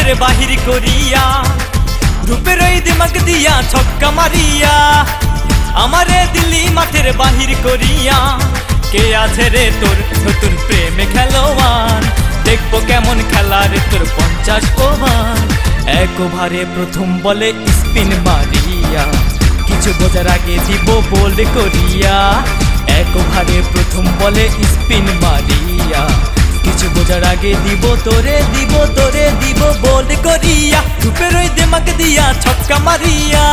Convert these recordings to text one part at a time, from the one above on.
মাঠের বাহির করিয়া রূপের ওই দিমাগ দিয়া ছক্কা মারিয়া আমারে দিলি মাঠের বাহির করিয়া কে আছে রে তোর নতুন প্রেমে খেলোয়াড় দেখবো কেমন খেলা রে তোর 50 ওভার এক ওভারে প্রথম বলে স্পিন মারিয়া কিছু বোঝার আগে দিব বোল্ড করিয়া এক ওভারে প্রথম বলে স্পিন মারিয়া কিছু বোঝার আগে দিব তোরে দিব বোল্ড করিয়া রূপের ওই দিমাগ দিয়া ছক্কা মারিয়া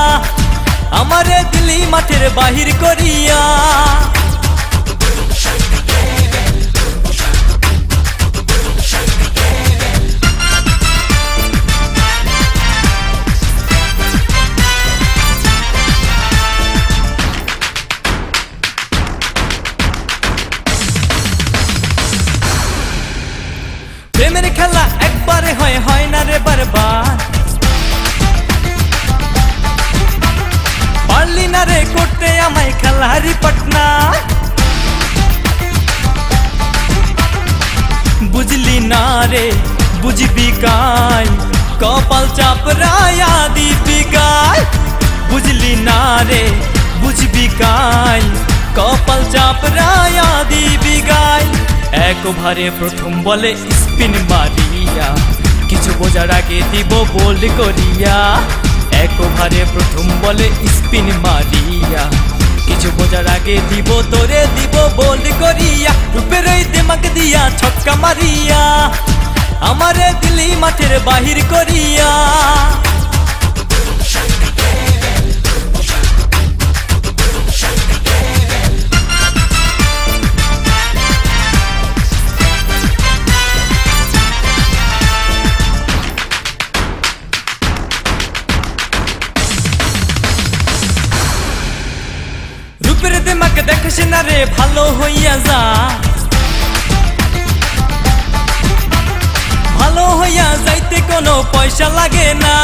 আমারে দিলি মাঠের বাহির করিয়া প্রেমের খেলা একবারে হয় না রে বারবার পারলি না রে করতে আমায় খেলারি পাটনা বুঝলি না রে বুঝবি কাই কপাল চাপরায়া দিবি গায় বুঝলি না রে বুঝবি কাই কপাল চাপরায়া দিবি গায় এক ওভারে প্রথম বলে স্পিন মারিয়া কিছু বোঝার আগে দিব বোল্ড করিয়া এক ওভারে প্রথম বলে স্পিন মারিয়া কিছু বোঝার আগে দিব তোরে দিব বোল্ড করিয়া রূপের ওই দিমাগ দিয়া ছক্কা মারিয়া আমারে দিলি মাঠের বাহির করিয়া রূপের দিমাগ দেখিস না রে ভালো হইয়া যা ভালো হইয়া যাইতে কোনো পয়সা লাগে না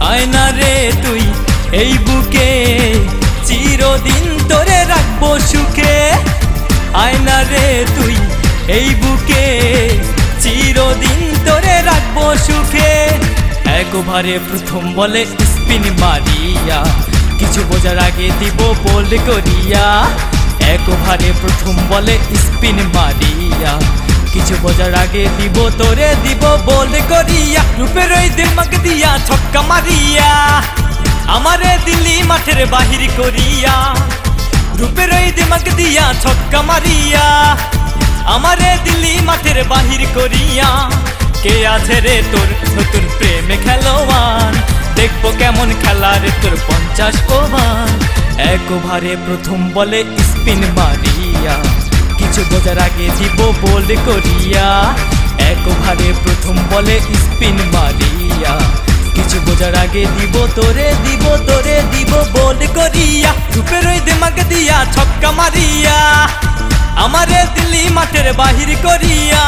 আয়না রে তুই এই বুকে চিরদিন তোরে রাখবো সুখে আয়না রে তুই এই বুকে চিরদিন তোরে রাখবো সুখে এক ওভারে প্রথম বলে স্পিন মারিয়া কিছু বোঝার আগে দিব বোল্ড করিয়া এক ওভারে প্রথম বলে স্পিন মারিয়া কিছু বোঝার আগে দিব তোরে দিব বোল্ড করিয়া রূপের ওই দিমাগ দিয়া ছক্কা মারিয়া আমারে দিলি মাঠের বাহির করিয়া রূপের ওই দিমাগ দিয়া ছক্কা মারিয়া আমারে দিলি মাঠের বাহির করিয়া কে আছে রে তোর নতুন প্রেমে খেলোয়াড় দেখবো কেমন খেলা রে তোর 50 ওভার এক ওভারে প্রথম বলে স্পিন মারিয়া কিছু বোঝার আগে দিব বোল্ড করিয়া এক ওভারে প্রথম বলে স্পিন মারিয়া কিছু বোঝার আগে দিব তোরে দিব বোল্ড করিয়া রূপের ওই দিমাগ দিয়া ছক্কা মারিয়া আমারে দিলি মাঠের বাহির করিয়া।